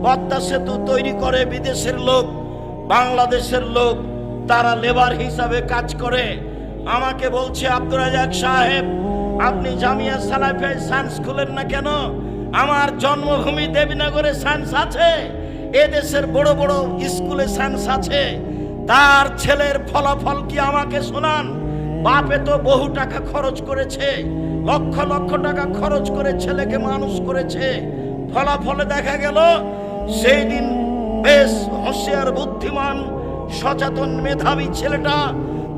পদ্মা সেতু তৈরি করে বিদেশের লোক, বাংলাদেশের লোক, তারা লেবার হিসাবে কাজ করে। আমাকে বলছে, আব্দুর রাজ্জাক সাহেব, আপনি জামিয়া সালাফিয়ায় সায়েন্স খুলেন না কেন? আমার জন্মভূমি দেবীনগরে সায়েন্স আছে, এদেশের বড় বড় স্কুলে সায়েন্স আছে। তার ছেলের ফলাফল কি আমাকে শোনান। বাপে তো বহু টাকা খরচ করেছে, লক্ষ লক্ষ টাকা খরচ করে ছেলেকে মানুষ করেছে। ফলাফলে দেখা গেল সেই দিন বেশ হুঁশিয়ার, বুদ্ধিমান, সচেতন, মেধাবী ছেলেটা,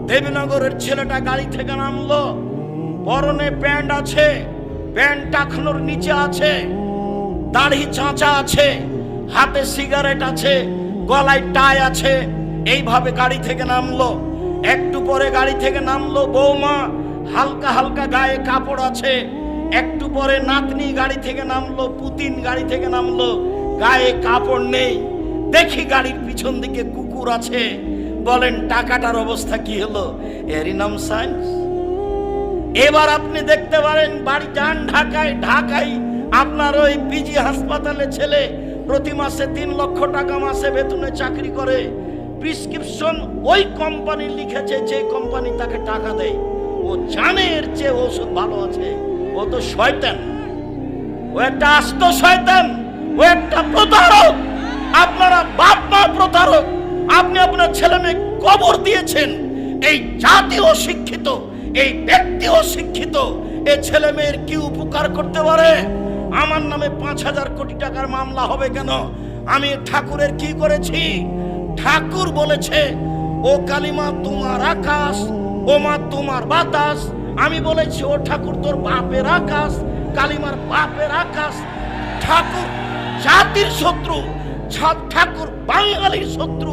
দেবীনগরের ছেলেটা গাড়ি থেকে নামলো। পরনে প্যান্ট আছে, প্যান্ট টাকনোর নিচে আছে, দাড়ি চাঁচা আছে, হাতে সিগারেট আছে, গলায় টাই আছে। এইভাবে গাড়ি থেকে নামলো। একটু পরে গাড়ি থেকে নামলো বৌমা, হালকা হালকা গায়ে কাপড় আছে। একটু পরে নাতনি গাড়ি থেকে নামলো, পুতিন গাড়ি থেকে নামলো, গায়ে কাপড় নেই। দেখি গাড়ির পিছন দিকে কুকুর আছে। বলেন টাকাটার অবস্থা কি হলো? এরই নাম সায়েন্স। এবার আপনি দেখতে পারেন, বাড়ি যান ঢাকায়, ঢাকায় আপনার ওই পিজি হাসপাতালে ছেলে প্রতি মাসে 3 লক্ষ টাকা মাসে বেতনে চাকরি করে। প্রেসক্রিপশন ওই কোম্পানি লিখেছে, যে কোম্পানি তাকে টাকা দেয়। ও জানে এর চেয়ে ওষুধ ভালো আছে। ও তো শয়তান, ও একটা আস্ত শয়তান, ও একটা প্রতারক। আপনারা বাপ মা প্রতারক। আপনি আপনার ছেলে মেয়ে কবর দিয়েছেন। এই জাতি অশিক্ষিত, এই ব্যক্তি অশিক্ষিত। এই ছেলে মেয়ের কি উপকার করতে পারে? আমার নামে 5,000 কোটি টাকার মামলা হবে কেন? আমি ঠাকুরের কি করেছি? ঠাকুর বলেছে, ও কালিমা তোমার আকাশ, ও মা তোমার বাতাস। আমি বলেছি, ও ঠাকুর তোর বাপের আকাশ, কালিমার বাপের আকাশ। ঠাকুর জাতির শত্রু, ঠাকুর বাঙালির শত্রু,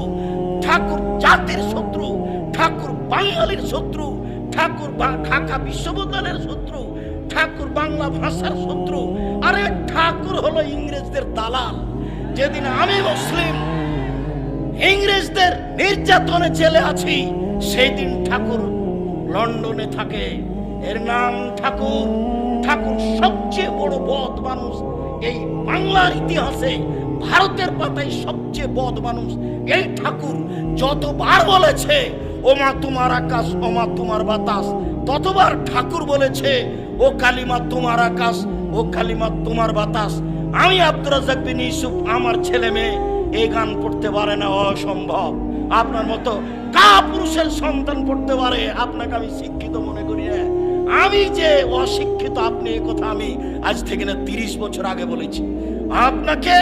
ঠাকুর জাতির শত্রু, ঠাকুর বাঙালির শত্রু, ঠাকুর ঢাকা বিশ্ববিদ্যালয়ের শত্রু, ঠাকুর বাংলা ভাষার শত্রু। আরে ঠাকুর হলো ইংরেজদের দালাল। যেদিন আমি মুসলিম ইংরেজদের নির্যাতনে জেলে আছি, সেই দিন ঠাকুর লন্ডনে থাকে। এর নাম ঠাকুর। ঠাকুর সবচেয়ে বড় বদ মানুষ এই বাংলার ইতিহাসে, ভারতের পাতায় সবচেয়ে বদ মানুষ এই ঠাকুর। যতবার বলেছে ও মা তোমার আকাশ, ও মা তোমার বাতাস, ততবার ঠাকুর বলেছে, ও কালিমা তোমার আকাশ, ও কালিমা তোমার বাতাস। আমি আব্দুর রাজ্জাক বিন ইউসুফ, আমার ছেলে মেয়ে এই গান পড়তে পারে না, অসম্ভব। আপনার মতো কাপুরুষের সন্তান পড়তে পারে। আপনাকে আমি শিক্ষিত মনে করি না। আমি যে অশিক্ষিত, আপনি এই কথা আমি আজ থেকে না 30 বছর আগে বলেছি আপনাকে।